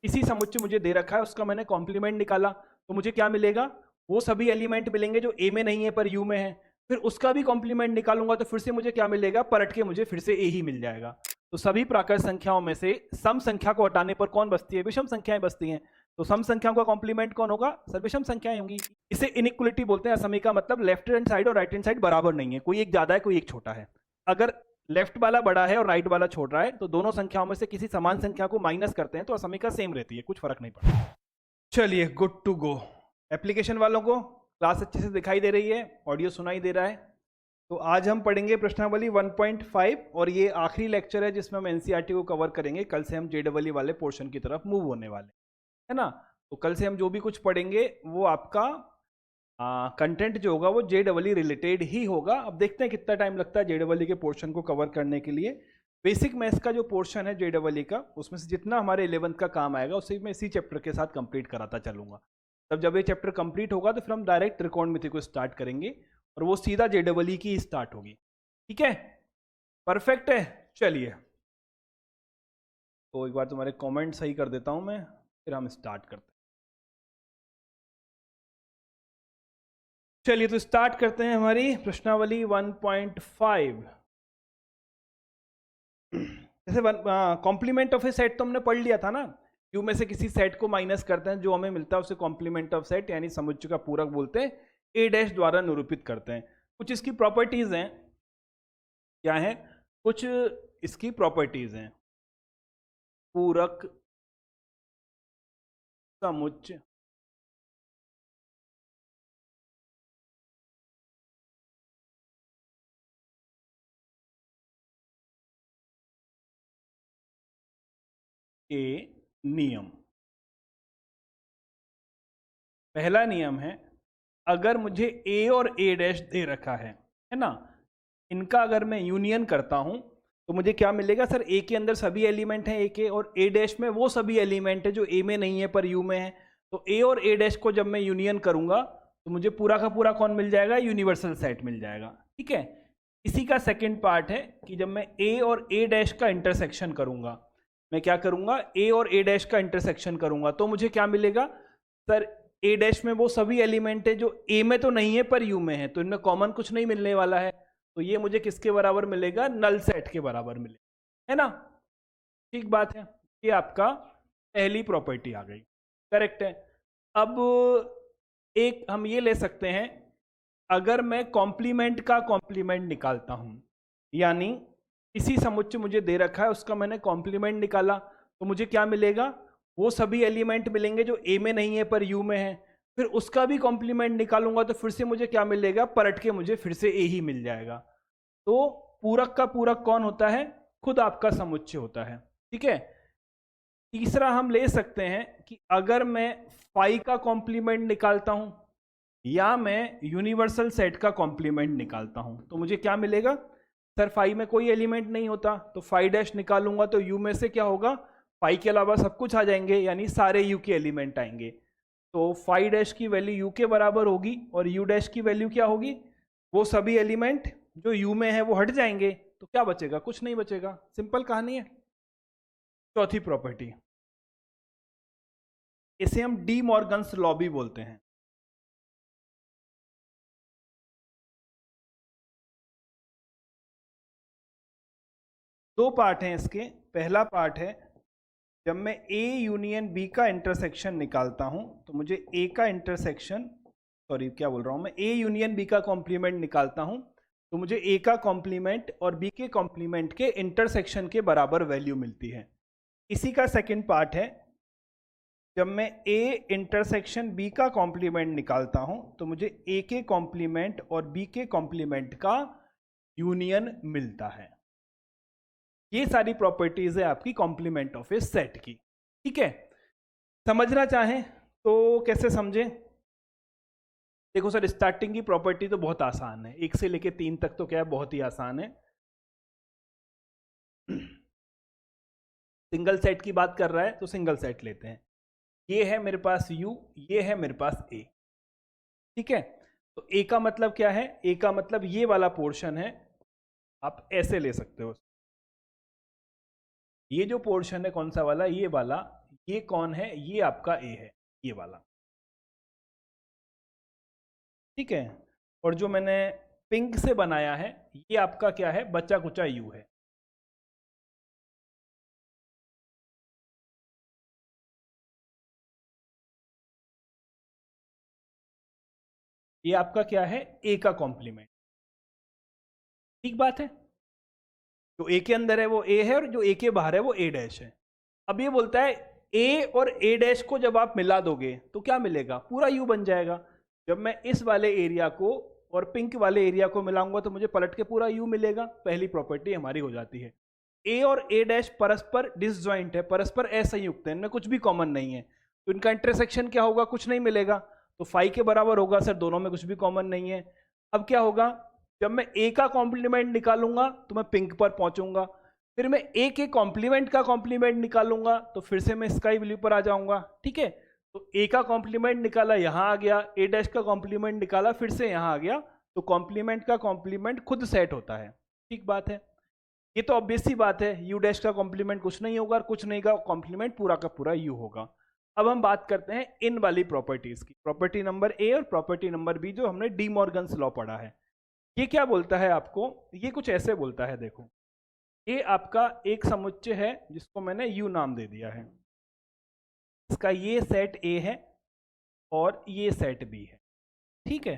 इसी समुच्चय मुझे दे रखा है, उसका मैंने कॉम्प्लीमेंट निकाला, तो मुझे क्या मिलेगा, वो सभी एलिमेंट मिलेंगे जो ए में नहीं है पर यू में है। फिर उसका भी कॉम्प्लीमेंट निकालूंगा तो फिर से मुझे क्या मिलेगा, पलट के मुझे फिर से ए ही मिल जाएगा। तो सभी प्राकृत संख्याओं में से सम संख्या को हटाने पर कौन बचती है, विषम संख्याएं बचती हैं। तो सम संख्याओं का कॉम्प्लीमेंट कौन होगा, सर विषम संख्याएं होंगी। इसे इनइक्वलिटी बोलते हैं। असमी का मतलब लेफ्ट हैंड साइड और राइट हैंड साइड बराबर नहीं है, कोई एक ज्यादा है कोई एक छोटा है। अगर लेफ्ट वाला बड़ा है और राइट वाला छोटा है तो दोनों संख्याओं में से किसी समान संख्या को माइनस करते हैं तो असमीका सेम रहती है, कुछ फर्क नहीं पड़ता। चलिए गुड टू गो। एप्लीकेशन वालों को क्लास अच्छे से दिखाई दे रही है, ऑडियो सुनाई दे रहा है। तो आज हम पढ़ेंगे प्रश्नावली 1.5 और ये आखिरी लेक्चर है जिसमें हम एनसीईआरटी को कवर करेंगे। कल से हम जेडबलई वाले पोर्शन की तरफ मूव होने वाले है ना। तो कल से हम जो भी कुछ पढ़ेंगे वो आपका कंटेंट जो होगा वो जेडबलई रिलेटेड ही होगा। अब देखते हैं कितना टाइम लगता है जेडबलई के पोर्शन को कवर करने के लिए। बेसिक मैथ्स का जो पोर्शन है जेडबलई का, उसमें से जितना हमारे 11th का काम आएगा उसे मैं इसी चैप्टर के साथ कंप्लीट कराता चलूंगा। तब जब ये चैप्टर कंप्लीट होगा तो फिर हम डायरेक्ट त्रिकोणमिति को स्टार्ट करेंगे और वो सीधा जेडबलई की स्टार्ट होगी। ठीक है, परफेक्ट है। चलिए तो एक बार तुम्हारे कमेंट सही कर देता हूं मैं, फिर हम स्टार्ट करते हैं। चलिए तो स्टार्ट करते हैं हमारी प्रश्नावली 1.5। जैसे कॉम्प्लीमेंट ऑफ ए सेट तो हमने पढ़ लिया था ना, क्यू में से किसी सेट को माइनस करते हैं, जो हमें मिलता है उसे कॉम्प्लीमेंट ऑफ सेट यानी समुच्चय का पूरक बोलते हैं, ए डैश द्वारा निरूपित करते हैं। कुछ इसकी प्रॉपर्टीज हैं, क्या है, कुछ इसकी प्रॉपर्टीज हैं। पूरक समुच्चय के नियम। पहला नियम है, अगर मुझे ए और ए डैश दे रखा है ना, इनका अगर मैं यूनियन करता हूं तो मुझे क्या मिलेगा, सर ए के अंदर सभी एलिमेंट हैं ए के, और ए डैश में वो सभी एलिमेंट है जो ए में नहीं है पर यू में है। तो ए और ए डैश को जब मैं यूनियन करूंगा तो मुझे पूरा का पूरा कौन मिल जाएगा, यूनिवर्सल सेट मिल जाएगा। ठीक है, इसी का सेकेंड पार्ट है कि जब मैं ए और ए डैश का इंटरसेक्शन करूंगा, मैं क्या करूंगा, ए और ए डैश का इंटरसेक्शन करूंगा तो मुझे क्या मिलेगा, सर ए डैश में वो सभी एलिमेंट है जो ए में तो नहीं है पर यू में है, तो इनमें कॉमन कुछ नहीं मिलने वाला है। तो ये मुझे किसके बराबर मिलेगा, नल सेट के बराबर मिलेगा, है ना। ठीक बात है, ये आपका पहली प्रॉपर्टी आ गई, करेक्ट है। अब एक हम ये ले सकते हैं, अगर मैं कॉम्प्लीमेंट का कॉम्प्लीमेंट निकालता हूं, यानी इसी समुच्चय मुझे दे रखा है उसका मैंने कॉम्प्लीमेंट निकाला, तो मुझे क्या मिलेगा, वो सभी एलिमेंट मिलेंगे जो ए में नहीं है पर यू में है। फिर उसका भी कॉम्प्लीमेंट निकालूंगा तो फिर से मुझे क्या मिलेगा, पलट के मुझे फिर से ए ही मिल जाएगा। तो पूरक का पूरक कौन होता है, खुद आपका समुच्चय होता है। ठीक है, तीसरा हम ले सकते हैं कि अगर मैं फाई का कॉम्प्लीमेंट निकालता हूं या मैं यूनिवर्सल सेट का कॉम्प्लीमेंट निकालता हूं तो मुझे क्या मिलेगा, सर फाई में कोई एलिमेंट नहीं होता तो फाई डैश निकालूंगा तो यू में से क्या होगा, फाई के अलावा सब कुछ आ जाएंगे यानी सारे यू के एलिमेंट आएंगे। तो फाई डैश की वैल्यू यू के बराबर होगी और यू डैश की वैल्यू क्या होगी, वो सभी एलिमेंट जो यू में है वो हट जाएंगे, तो क्या बचेगा, कुछ नहीं बचेगा। सिंपल कहानी है। चौथी प्रॉपर्टी, इसे हम डी मॉर्गन्स लॉ भी बोलते हैं। दो पार्ट हैं इसके। पहला पार्ट है, जब मैं ए यूनियन बी का इंटरसेक्शन निकालता हूं तो मुझे ए का इंटरसेक्शन, सॉरी क्या बोल रहा हूं मैं, ए यूनियन बी का कॉम्प्लीमेंट निकालता हूं तो मुझे ए का कॉम्प्लीमेंट और बी के कॉम्प्लीमेंट के इंटरसेक्शन के बराबर वैल्यू मिलती है। इसी का सेकंड पार्ट है, जब मैं ए इंटरसेक्शन बी का कॉम्प्लीमेंट निकालता हूं तो मुझे ए के कॉम्प्लीमेंट और बी के कॉम्प्लीमेंट का यूनियन मिलता है। ये सारी प्रॉपर्टीज है आपकी कॉम्प्लीमेंट ऑफ ए सेट की। ठीक है, समझना चाहें तो कैसे समझें, देखो सर स्टार्टिंग की प्रॉपर्टी तो बहुत आसान है, 1 से लेके 3 तक तो क्या है, बहुत ही आसान है। सिंगल सेट की बात कर रहा है तो सिंगल सेट लेते हैं, ये है मेरे पास U, ये है मेरे पास A। ठीक है, तो A का मतलब क्या है, A का मतलब ये वाला पोर्शन है, आप ऐसे ले सकते हो। ये जो पोर्शन है कौन सा वाला, ये वाला, ये कौन है? ये आपका ए है, ये वाला, ठीक है। और जो मैंने पिंक से बनाया है ये आपका क्या है? बचा कुचा यू है। ये आपका क्या है? ए का कॉम्प्लीमेंट। ठीक बात है। जो ए के अंदर है वो ए है और जो ए के बाहर है वो ए डैश है। अब ये बोलता है ए और ए डैश को जब आप मिला दोगे तो क्या मिलेगा? पूरा यू बन जाएगा। जब मैं इस वाले एरिया को और पिंक वाले एरिया को मिलाऊंगा तो मुझे पलट के पूरा यू मिलेगा। पहली प्रॉपर्टी हमारी हो जाती है। ए और ए डैश परस्पर डिसजॉइंट है, परस्पर असंयुक्त है, इनमें कुछ भी कॉमन नहीं है, तो इनका इंटरसेक्शन क्या होगा? कुछ नहीं मिलेगा। तो फाई के बराबर होगा सर, दोनों में कुछ भी कॉमन नहीं है। अब क्या होगा? जब मैं ए का कॉम्प्लीमेंट निकालूंगा तो मैं पिंक पर पहुंचूंगा, फिर मैं ए के कॉम्प्लीमेंट का कॉम्प्लीमेंट निकालूंगा तो फिर से मैं स्काई ब्लू पर आ जाऊंगा, ठीक है। तो ए का कॉम्प्लीमेंट निकाला, यहां आ गया, ए डैश का कॉम्प्लीमेंट निकाला, फिर से यहां आ गया, तो कॉम्प्लीमेंट का कॉम्प्लीमेंट खुद सेट होता है। ठीक बात है। ये तो ऑब्वियस सी बात है, यू डैश का कॉम्प्लीमेंट कुछ नहीं होगा और कुछ नहीं का कॉम्प्लीमेंट पूरा का पूरा यू होगा। अब हम बात करते हैं इन वाली प्रॉपर्टीज की, प्रॉपर्टी नंबर ए और प्रॉपर्टी नंबर बी, जो हमने डी मॉर्गन्स लॉ पढ़ा है। ये क्या बोलता है आपको? ये कुछ ऐसे बोलता है, देखो, ये आपका एक समुच्चय है जिसको मैंने यू नाम दे दिया है। इसका ये सेट ए है और ये सेट बी है, ठीक है।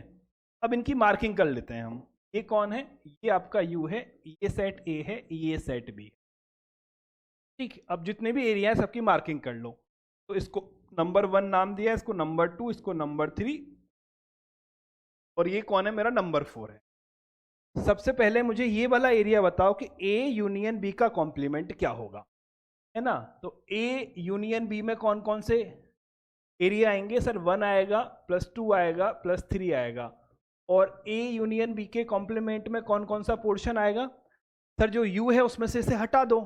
अब इनकी मार्किंग कर लेते हैं हम। ये कौन है? ये आपका यू है, ये सेट ए है, ये सेट बी है, ठीक। अब जितने भी एरिया है सबकी मार्किंग कर लो। तो इसको नंबर 1 नाम दिया, इसको नंबर 2, इसको नंबर 3, और ये कौन है? मेरा नंबर 4 है। सबसे पहले मुझे ये वाला एरिया बताओ कि ए यूनियन बी का कॉम्प्लीमेंट क्या होगा, है ना। तो ए यूनियन बी में कौन कौन से एरिया आएंगे? सर 1 आएगा, +2 आएगा, +3 आएगा। और ए यूनियन बी के कॉम्प्लीमेंट में कौन कौन सा पोर्शन आएगा? सर जो यू है उसमें से इसे हटा दो,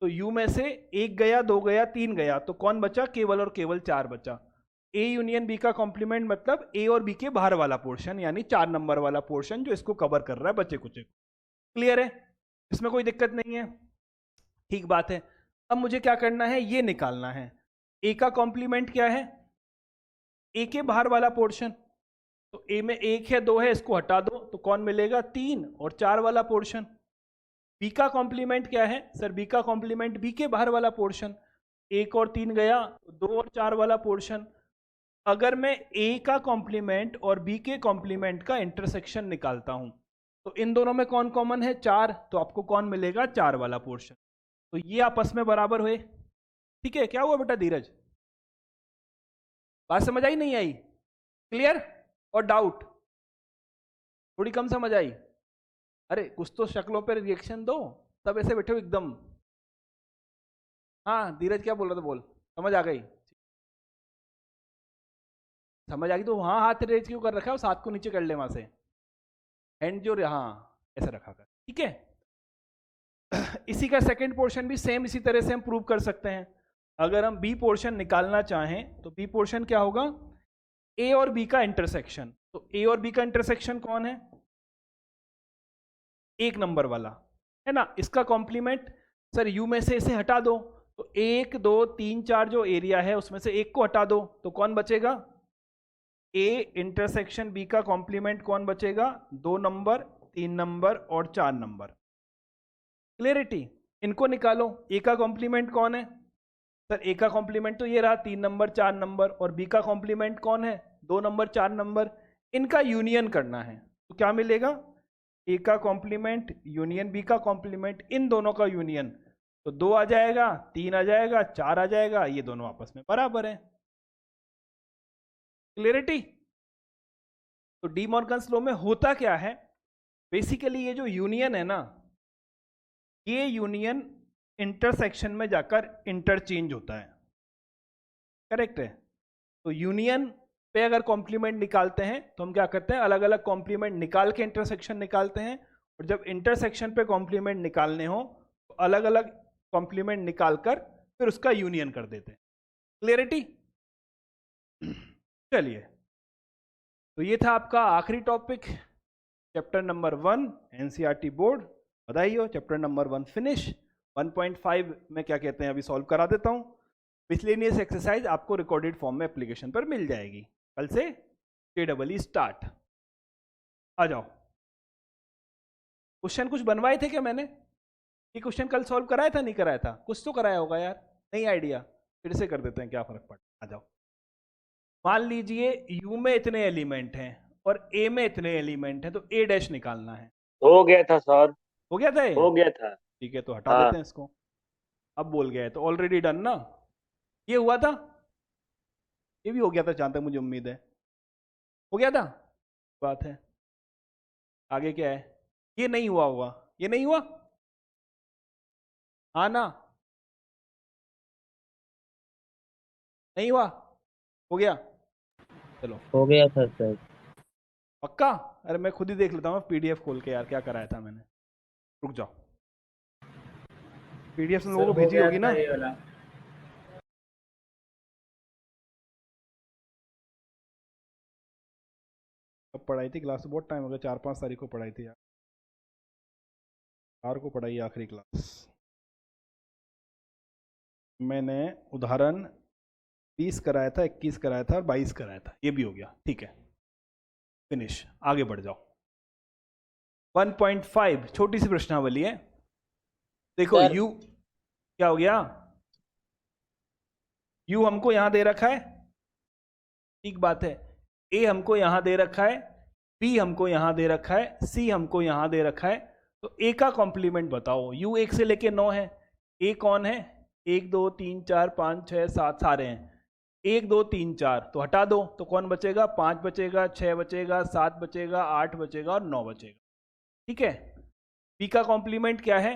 तो यू में से 1 गया, 2 गया, 3 गया, तो कौन बचा? केवल और केवल 4 बचा। ए यूनियन बी का कॉम्प्लीमेंट मतलब ए और बी के बाहर वाला पोर्शन, यानी 4 नंबर वाला पोर्शन जो इसको कवर कर रहा है बचे कुचे। क्लियर है? इसमें कोई दिक्कत नहीं है। ठीक बात है। अब मुझे क्या करना है? ये निकालना है ए का कॉम्प्लीमेंट क्या है? ए के बाहर वाला पोर्शन। तो ए में 1 है, 2 है, इसको हटा दो तो कौन मिलेगा? 3 और 4 वाला पोर्शन। बी का कॉम्प्लीमेंट क्या है? सर बी का कॉम्प्लीमेंट बी के बाहर वाला पोर्शन। 1 और 3 गया, 2 और 4 वाला पोर्शन। अगर मैं ए का कॉम्प्लीमेंट और बी के कॉम्प्लीमेंट का इंटरसेक्शन निकालता हूं तो इन दोनों में कौन कॉमन है? 4, तो आपको कौन मिलेगा? 4 वाला पोर्शन। तो ये आपस में बराबर हुए, ठीक है। क्या हुआ बेटा धीरज? बात समझ आई नहीं आई? क्लियर? और डाउट? थोड़ी कम समझ आई? अरे कुछ तो शक्लों पर रिएक्शन दो, तब ऐसे बैठे हो एकदम। हाँ धीरज क्या बोल रहा था, बोल। समझ आ गई? समझ आ गई तो हाँ हाथ रेज क्यों कर रखा है? उस हाथ को नीचे कर ले वहां से, हैंड जो, हाँ ऐसे रखा कर, ठीक है। इसी का सेकंड पोर्शन भी सेम इसी तरह से हम प्रूव कर सकते हैं। अगर हम बी पोर्शन निकालना चाहें तो बी पोर्शन क्या होगा? ए और बी का इंटरसेक्शन। तो ए और बी का इंटरसेक्शन कौन है? 1 नंबर वाला, है ना। इसका कॉम्प्लीमेंट, सर यू में से इसे हटा दो, तो 1 2 3 4 जो एरिया है उसमें से 1 को हटा दो तो कौन बचेगा? ए इंटरसेक्शन बी का कॉम्प्लीमेंट कौन बचेगा? 2 नंबर, 3 नंबर और 4 नंबर। क्लियरिटी? इनको निकालो। ए का कॉम्प्लीमेंट कौन है? सर ए का कॉम्प्लीमेंट तो ये रहा 3 नंबर 4 नंबर, और बी का कॉम्प्लीमेंट कौन है? 2 नंबर 4 नंबर। इनका यूनियन करना है तो क्या मिलेगा? ए का कॉम्प्लीमेंट यूनियन बी का कॉम्प्लीमेंट, इन दोनों का यूनियन, तो 2 आ जाएगा, 3 आ जाएगा, 4 आ जाएगा, ये दोनों आपस में बराबर है। क्लियरिटी? तो डी मॉर्गन्स लॉ में होता क्या है? बेसिकली ये जो यूनियन है ना, ये यूनियन इंटरसेक्शन में जाकर इंटरचेंज होता है, करेक्ट है। तो यूनियन पे अगर कॉम्प्लीमेंट निकालते हैं तो हम क्या करते हैं? अलग अलग कॉम्प्लीमेंट निकाल के इंटरसेक्शन निकालते हैं, और जब इंटरसेक्शन पे कॉम्प्लीमेंट निकालने हो तो अलग अलग कॉम्प्लीमेंट निकालकर फिर उसका यूनियन कर देते हैं। क्लियरिटी? चलिए, तो ये था आपका आखिरी topic, chapter number 1 NCERT board. बधाई हो, चैप्टर नंबर 1 फिनिश। 1.5 में क्या कहते हैं अभी सॉल्व करा देता हूं। मिसलेनियस एक्सरसाइज आपको रिकॉर्डेड फॉर्म में एप्लीकेशन पर मिल जाएगी। कल से JEE स्टार्ट। आ जाओ, क्वेश्चन कुछ बनवाए थे क्या मैंने? ये क्वेश्चन कल सॉल्व कराया था नहीं कराया था? कुछ तो कराया होगा यार, नहीं आइडिया, फिर से कर देते हैं, क्या फर्क पड़ता। आ जाओ, मान लीजिए U में इतने एलिमेंट हैं और A में इतने एलिमेंट हैं, तो A डैश निकालना है। हो गया था सर, हो गया था ये? हो गया था। ठीक है, तो हटा हाँ। देते हैं इसको। अब बोल गया है तो ऑलरेडी डन ना, ये हुआ था, ये भी हो गया था जहां तक मुझे उम्मीद है, हो गया था। बात है, आगे क्या है? ये नहीं हुआ होगा, ये नहीं हुआ, हाँ ना, नहीं हुआ, हो गया, चलो हो गया था सर। पक्का। अरे मैं खुद ही देख लेता हूँ PDF खोल के यार, क्या कराया था मैंने। रुक जाओ, PDF तुम लोगों सर को हो भेजी गया होगी था ना? ये वाला। कब पढ़ाई थी क्लास? बहुत टाइम हो गया, 4-5 तारीख को पढ़ाई थी यार, 4 को पढ़ाई आखिरी क्लास मैंने। उदाहरण 20 कराया था, 21 कराया था और 22 कराया था, ये भी हो गया, ठीक है, फिनिश। आगे बढ़ जाओ। 1.5 छोटी सी प्रश्नावली है, देखो सर U क्या हो गया, U हमको यहां दे रखा है, ठीक बात है, A हमको यहां दे रखा है, B हमको यहां दे रखा है, C हमको यहां दे रखा है, तो A का कॉम्प्लीमेंट बताओ। U 1 से लेके 9 है, A कौन है? 1 2 3 4 5 6 7 सारे हैं, 1 2 3 4 तो हटा दो, तो कौन बचेगा? 5 बचेगा, 6 बचेगा, 7 बचेगा, 8 बचेगा और 9 बचेगा, ठीक है। B का कॉम्प्लीमेंट क्या है?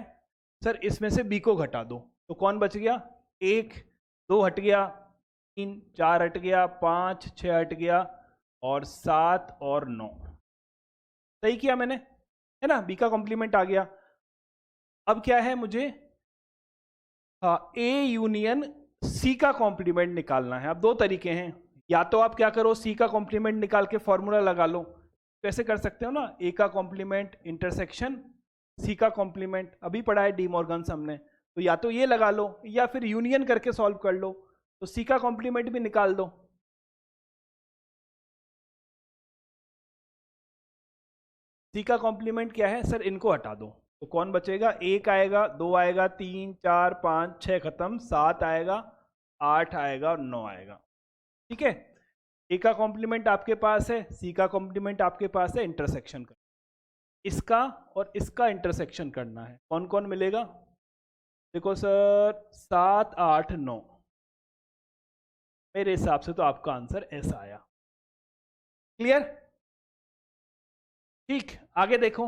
सर इसमें से B को घटा दो, तो कौन बच गया? 1 2 हट गया, 3 4 हट गया, 5 6 हट गया और 7 और 9। सही किया मैंने, है ना? B का कॉम्प्लीमेंट आ गया। अब क्या है मुझे? A यूनियन C का कॉम्प्लीमेंट निकालना है। अब दो तरीके हैं, या तो आप क्या करो, C का कॉम्प्लीमेंट निकाल के फॉर्मूला लगा लो, कैसे कर सकते हो ना, A का कॉम्प्लीमेंट इंटरसेक्शन C का कॉम्प्लीमेंट, अभी पढ़ा है डी मॉर्गन हमने, तो या तो ये लगा लो या फिर यूनियन करके सॉल्व कर लो, तो C का कॉम्प्लीमेंट भी निकाल दो। C का कॉम्प्लीमेंट क्या है सर? इनको हटा दो, तो कौन बचेगा? 1 आएगा, 2 आएगा, 3 4 5 6 खत्म, 7 आएगा, 8 आएगा और 9 आएगा, ठीक है। A का कॉम्प्लीमेंट आपके पास है, C का कॉम्प्लीमेंट आपके पास है, इंटरसेक्शन का, इसका और इसका इंटरसेक्शन करना है। कौन कौन मिलेगा? देखो सर 7 8 9, मेरे हिसाब से तो आपका आंसर ऐसा आया। क्लियर? ठीक, आगे देखो,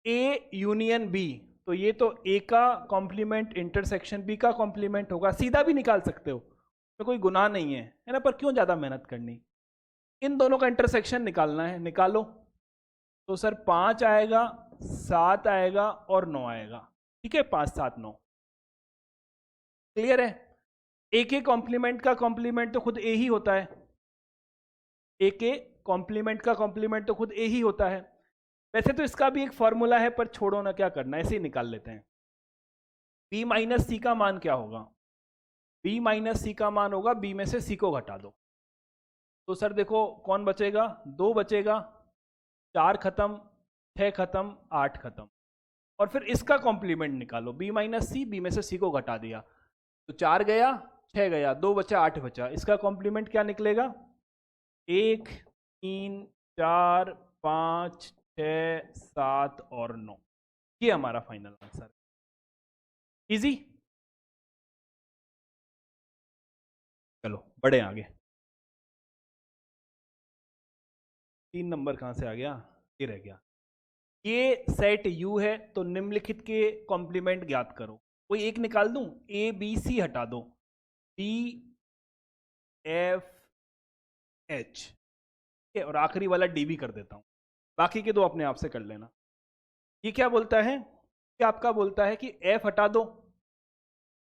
A यूनियन B, तो ये तो A का कॉम्प्लीमेंट इंटरसेक्शन B का कॉम्प्लीमेंट होगा, सीधा भी निकाल सकते हो, तो कोई गुनाह नहीं है ना, पर क्यों ज़्यादा मेहनत करनी। इन दोनों का इंटरसेक्शन निकालना है, निकालो, तो सर 5 आएगा, 7 आएगा और 9 आएगा, ठीक है, 5 7 9। क्लियर है? A के कॉम्प्लीमेंट का कॉम्प्लीमेंट तो खुद A ही होता है, A के कॉम्प्लीमेंट का कॉम्प्लीमेंट तो खुद A ही होता है। वैसे तो इसका भी एक फॉर्मूला है, पर छोड़ो ना, क्या करना, ऐसे ही निकाल लेते हैं। B माइनस C का मान क्या होगा? B माइनस C का मान होगा, B में से C को घटा दो, तो सर देखो कौन बचेगा? 2 बचेगा, 4 खत्म, 6 खत्म, 8 खत्म, और फिर इसका कॉम्प्लीमेंट निकालो, B माइनस C, B में से C को घटा दिया, तो 4 गया, 6 गया, 2 बचा, 8 बचा, इसका कॉम्प्लीमेंट क्या निकलेगा? 1 3 4 5 6 7 और 9, ये हमारा फाइनल आंसर। इजी, चलो बढ़े आगे। 3 नंबर कहाँ से आ गया? ये रह गया। ये सेट U है, तो निम्नलिखित के कॉम्प्लीमेंट ज्ञात करो। कोई एक निकाल दूं? A B C हटा दो, D F H, और आखिरी वाला D भी कर देता हूं, बाकी के दो अपने आप से कर लेना। ये क्या बोलता है? क्या आपका बोलता है कि F हटा दो,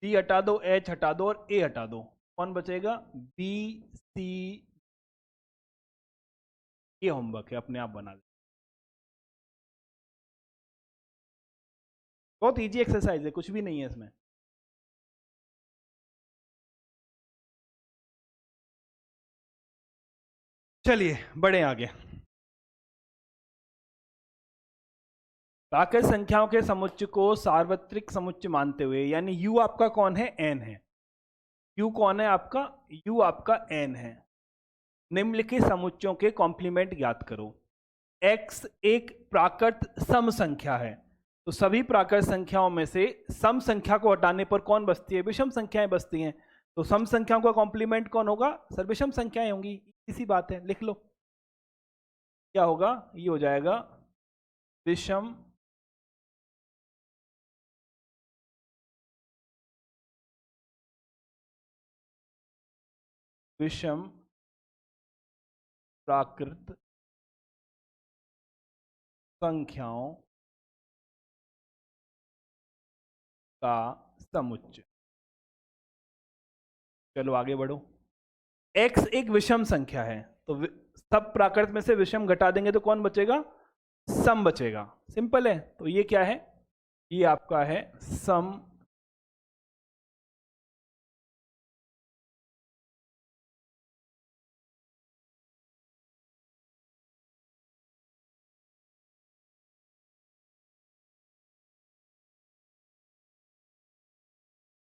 D हटा दो, H हटा दो और A हटा दो, कौन बचेगा? B C। ये होमवर्क है, अपने आप बना ले, बहुत इजी एक्सरसाइज है, कुछ भी नहीं है इसमें। चलिए बढ़े आगे। प्राकृत संख्याओं के समुच्चय को सार्वत्रिक समुच्चय मानते हुए, यानी u आपका कौन है, n है। u कौन है आपका, u आपका n है। निम्नलिखित समुच्चयों के कॉम्प्लीमेंट ज्ञात करो। x एक प्राकृत सम संख्या है, तो सभी प्राकृत संख्याओं में से सम संख्या को हटाने पर कौन बचती है, विषम संख्याएं बचती हैं। तो सम संख्याओं का कॉम्प्लीमेंट कौन होगा सर, विषम संख्याएं होंगी। इसी बात है, लिख लो क्या होगा, ये हो जाएगा विषम विषम प्राकृत संख्याओं का समुच्चय। चलो आगे बढ़ो। x एक विषम संख्या है, तो सब प्राकृत में से विषम घटा देंगे तो कौन बचेगा, सम बचेगा। सिंपल है। तो ये क्या है, ये आपका है सम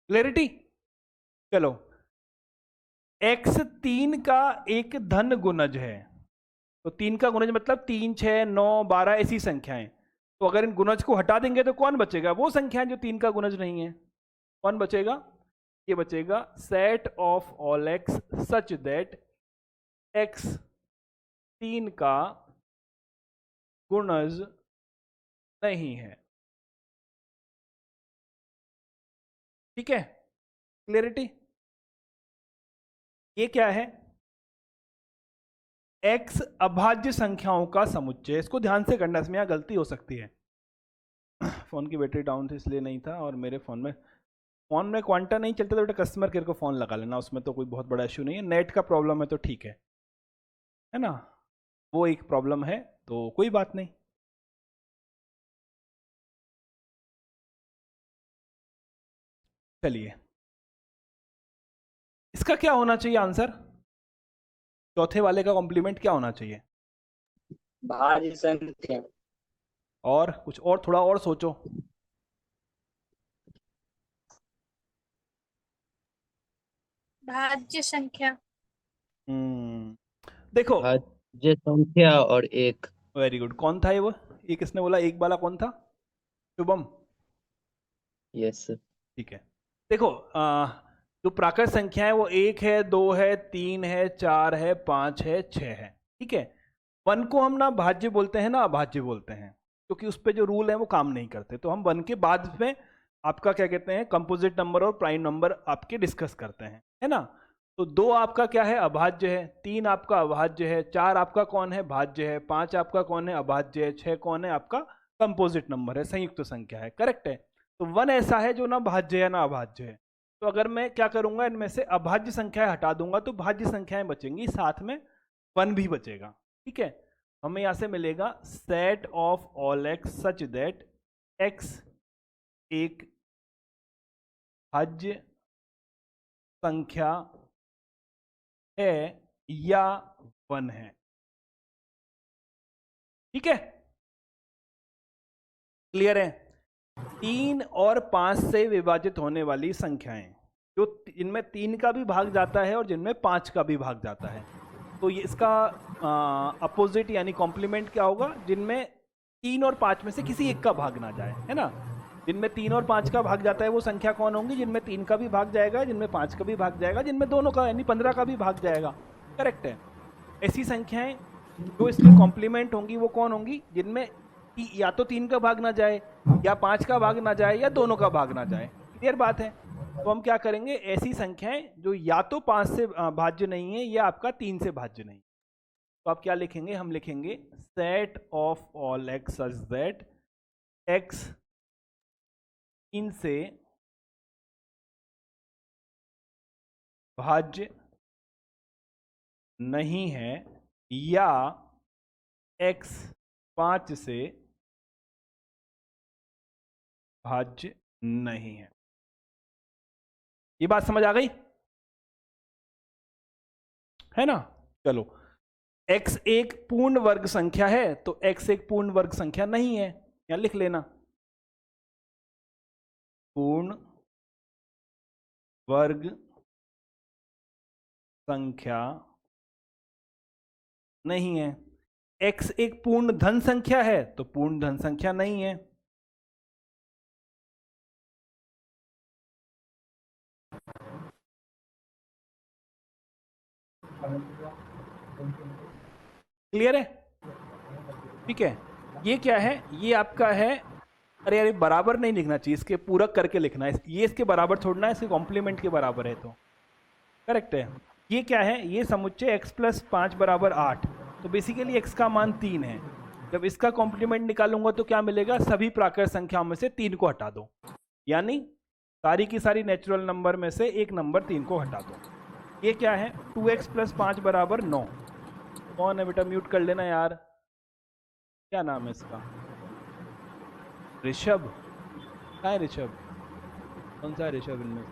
क्लैरिटी। चलो x 3 का एक धन गुणज है, तो 3 का गुणज मतलब 3, 6, 9, 12 ऐसी संख्याएं। तो अगर इन गुणज को हटा देंगे तो कौन बचेगा, वो संख्याएं जो 3 का गुणज नहीं है। कौन बचेगा, ये बचेगा set of all x such that x 3 का गुणज नहीं है। ठीक है, क्लियरिटी। ये क्या है, x अभाज्य संख्याओं का समुच्चय। इसको ध्यान से करना, इसमें यहां गलती हो सकती है। फोन की बैटरी डाउन थी इसलिए नहीं था, और मेरे फोन में क्वांटा नहीं चलता तो बेटा कस्टमर केयर को फोन लगा लेना, उसमें तो कोई बहुत बड़ा इश्यू नहीं है। नेट का प्रॉब्लम है तो ठीक है ना, वो एक प्रॉब्लम है तो कोई बात नहीं। चलिए इसका क्या होना चाहिए आंसर, चौथे वाले का कॉम्प्लीमेंट क्या होना चाहिए। भाज्य संख्या। और कुछ और, थोड़ा और सोचो। भाज्य संख्या। देखो भाज्य संख्या और एक। वेरी गुड, कौन था ये वो, ये किसने बोला एक वाला, कौन था, शुभम। यस। ठीक है, देखो जो प्राकृत संख्या है वो 1 है, 2 है, 3 है, 4 है, 5 है, 6 है। ठीक है, 1 को हम ना भाज्य बोलते हैं ना अभाज्य बोलते हैं, क्योंकि उस पर जो रूल है वो काम नहीं करते। तो हम 1 के बाद में आपका क्या कहते हैं, कंपोजिट नंबर और प्राइम नंबर आपके डिस्कस करते हैं, है ना। तो 2 आपका क्या है, अभाज्य है। 3 आपका अभाज्य है। 4 आपका कौन है, भाज्य है। 5 आपका कौन है, अभाज्य है। 6 कौन है आपका, कंपोजिट नंबर है, संयुक्त संख्या है। करेक्ट है। तो 1 ऐसा है जो ना भाज्य है ना अभाज्य है। तो अगर मैं क्या करूंगा, इनमें से अभाज्य संख्याएं हटा दूंगा तो भाज्य संख्याएं बचेंगी, साथ में 1 भी बचेगा। ठीक है, हमें यहां से मिलेगा set of all x such that x एक भाज्य संख्या है या 1 है। ठीक है, क्लियर है। 3 और 5 से विभाजित होने वाली संख्याएं, जो जिनमें 3 का भी भाग जाता है और जिनमें 5 का भी भाग जाता है, तो ये इसका अपोजिट यानी कॉम्प्लीमेंट क्या होगा, जिनमें 3 और 5 में से किसी एक का भाग ना जाए, है ना। जिनमें 3 और 5 का भाग जाता है वो संख्या कौन होंगी, जिनमें 3 का भी भाग जाएगा, जिनमें 5 का भी भाग जाएगा, जिनमें दोनों का यानी 15 का भी भाग जाएगा। करेक्ट है। ऐसी संख्याएं जो इसके कॉम्प्लीमेंट होंगी वो कौन होंगी, जिनमें या तो 3 का भाग ना जाए, या 5 का भाग ना जाए, या दोनों का भाग ना जाए। क्लियर बात है। तो हम क्या करेंगे, ऐसी संख्याएं जो या तो 5 से भाज्य नहीं है या आपका 3 से भाज्य नहीं। तो आप क्या लिखेंगे, हम लिखेंगे set of all x such that x 3 से भाज्य नहीं है या x 5 से भाज्य नहीं है। ये बात समझ आ गई है ना। चलो x एक पूर्ण वर्ग संख्या है तो x एक पूर्ण वर्ग संख्या नहीं है, यहां लिख लेना पूर्ण वर्ग संख्या नहीं है। x एक पूर्ण धन संख्या है तो पूर्ण धन संख्या नहीं है। क्लियर है? ठीक है, ये क्या है, ये आपका है, अरे यार बराबर नहीं लिखना चाहिए, इसके पूरक करके लिखना है, ये इसके बराबर छोड़ना है, इसके कॉम्प्लीमेंट के बराबर है तो करेक्ट है। ये क्या है, ये समुच्चय x प्लस 5 बराबर 8, तो बेसिकली x का मान 3 है। जब इसका कॉम्प्लीमेंट निकालूंगा तो क्या मिलेगा, सभी प्राकृत संख्याओं में से 3 को हटा दो, यानी सारी की सारी नेचुरल नंबर में से एक नंबर 3 को हटा दो। ये क्या है, 2x प्लस 5 बराबर 9। कौन है बेटा, म्यूट कर लेना यार, क्या नाम है इसका, ऋषभ, कहाँ है ऋषभ, कौन सा है ऋषभ इनमें से?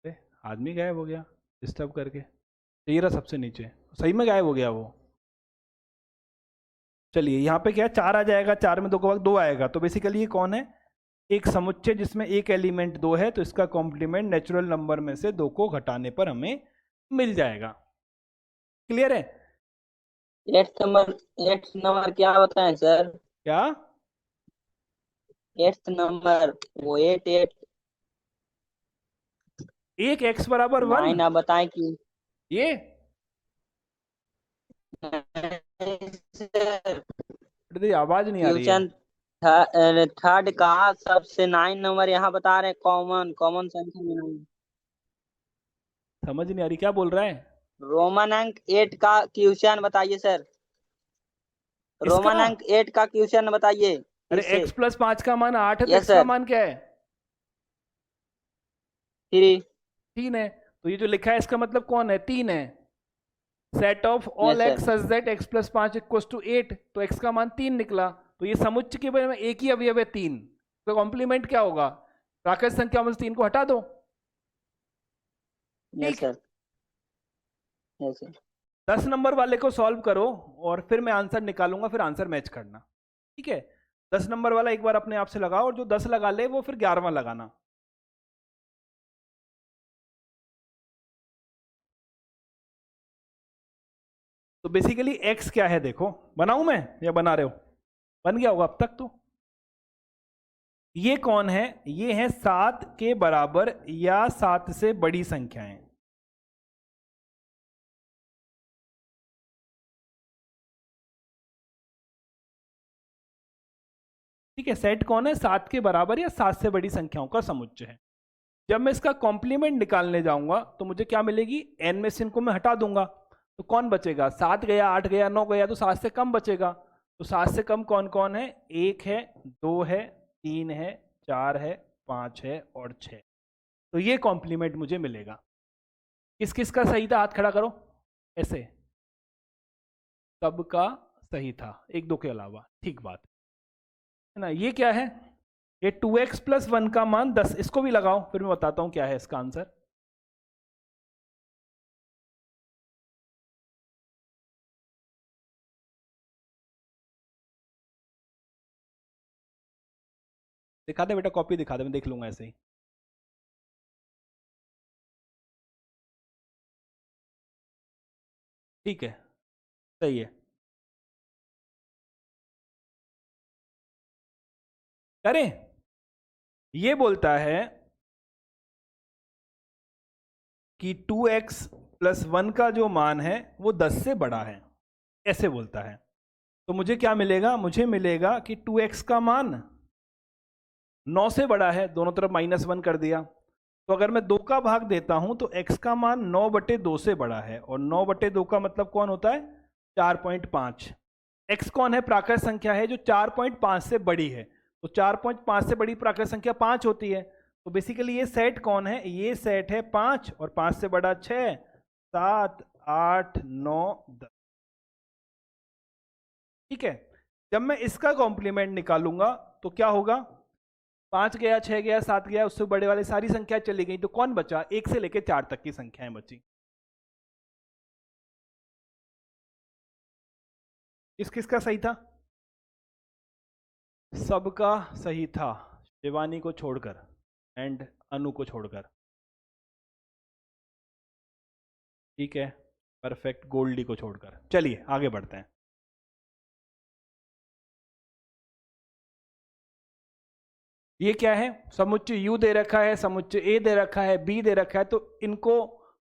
अरे आदमी गायब हो गया डिस्टर्ब करके, ये रहा सबसे नीचे, सही में गायब हो गया वो। चलिए यहाँ पे क्या है, 4 आ जाएगा, 4 में 2 का भाग 2 आएगा, तो बेसिकली ये कौन है, एक समुच्चय जिसमें एक एलिमेंट 2 है, तो इसका कॉम्प्लीमेंट नेचुरल नंबर में से 2 को घटाने पर हमें मिल जाएगा। क्लियर है? 8th नंबर क्या बताएं सर? क्या 8th नंबर वो 8 एक x बराबर 1, 9 आप बताएं कि ये सर तेरी आवाज नहीं आ रही है। क्वेश्चन थर्ड का सबसे 9 नंबर यहाँ बता रहे, कॉमन कॉमन संख्या में नहीं। समझ नहीं आ रही, क्या बोल रहा है रोमन अंक 8 का क्वेश्चन बताइए सर, इसका? रोमन अंक 8 का क्वेश्चन बताइए अरे फिर से। x प्लस 5 का मान 8 है तो यस x का सर। मान क्या है, 3। 3 है, तो ये जो लिखा है इसका मतलब कौन है, 3 है। Set of all yes X sir. Such that x plus 5 equals to 8, तो x का मान 3 निकला, तो ये समुच्चय के बारे में एक ही अवयव है 3, तो कॉम्प्लीमेंट क्या होगा, प्राकृत संख्या में से 3 को हटा दो। यस ठीक, सर। Yes sir. 10 नंबर वाले को सॉल्व करो और फिर मैं आंसर निकालूंगा, फिर आंसर मैच करना। ठीक है, 10 नंबर वाला एक बार अपने आप से लगाओ, और जो 10 लगा ले वो फिर 11वां लगाना। तो बेसिकली x क्या है देखो, बनाऊं मैं या बना रहे हो, बन गया होगा अब तक तो। ये कौन है, ये है 7 के बराबर या 7 से बड़ी संख्याएं। ठीक है, सेट कौन है, 7 के बराबर या 7 से बड़ी संख्याओं का समुच्चय है। जब मैं इसका कॉम्प्लीमेंट निकालने जाऊंगा तो मुझे क्या मिलेगी, n में से इनको मैं हटा दूंगा, तो कौन बचेगा, 7 गया, 8 गया, 9 गया, तो 7 से कम बचेगा। तो 7 से कम कौन कौन है, 1 है, 2 है, 3 है, 4 है, 5 है और 6, तो ये कॉम्प्लीमेंट मुझे मिलेगा। किस किस का सही था, हाथ खड़ा करो ऐसे, सबका सही था, 1 2 के अलावा, ठीक बात है ना। ये क्या है, ये 2x प्लस 1 का मान 10, इसको भी लगाओ फिर मैं बताता हूं क्या है इसका आंसर। दिखा दे बेटा, कॉपी दिखा दे, मैं देख लूंगा ऐसे ही। ठीक है, सही है। करें, ये बोलता है कि 2x प्लस 1 का जो मान है वो 10 से बड़ा है, ऐसे बोलता है। तो मुझे क्या मिलेगा, मुझे मिलेगा कि 2x का मान 9 से बड़ा है, दोनों तरफ -1 कर दिया, तो अगर मैं 2 का भाग देता हूं तो x का मान 9/2 से बड़ा है, और 9/2 का मतलब कौन होता है, 4.5। x कौन है, प्राकृत संख्या है जो 4.5 से बड़ी है, तो 4.5 से बड़ी प्राकृत संख्या 5 होती है। तो बेसिकली ये सेट कौन है, ये सेट है 5, और 5 से बड़ा 6, 7, 8, 9, 10। ठीक है, जब मैं इसका कॉम्प्लीमेंट निकालूंगा तो क्या होगा, 5 गया, 6 गया, 7 गया, उससे बड़े वाले सारी संख्या चली गई, तो कौन बचा? 1 से लेकर 4 तक की संख्याएं बची। किस किस का सही था? सबका सही था, शिवानी को छोड़कर एंड अनु को छोड़कर। ठीक है, परफेक्ट, गोल्डी को छोड़कर। चलिए आगे बढ़ते हैं। ये क्या है? समुच्चय U दे रखा है, समुच्चय A दे रखा है, B दे रखा है, तो इनको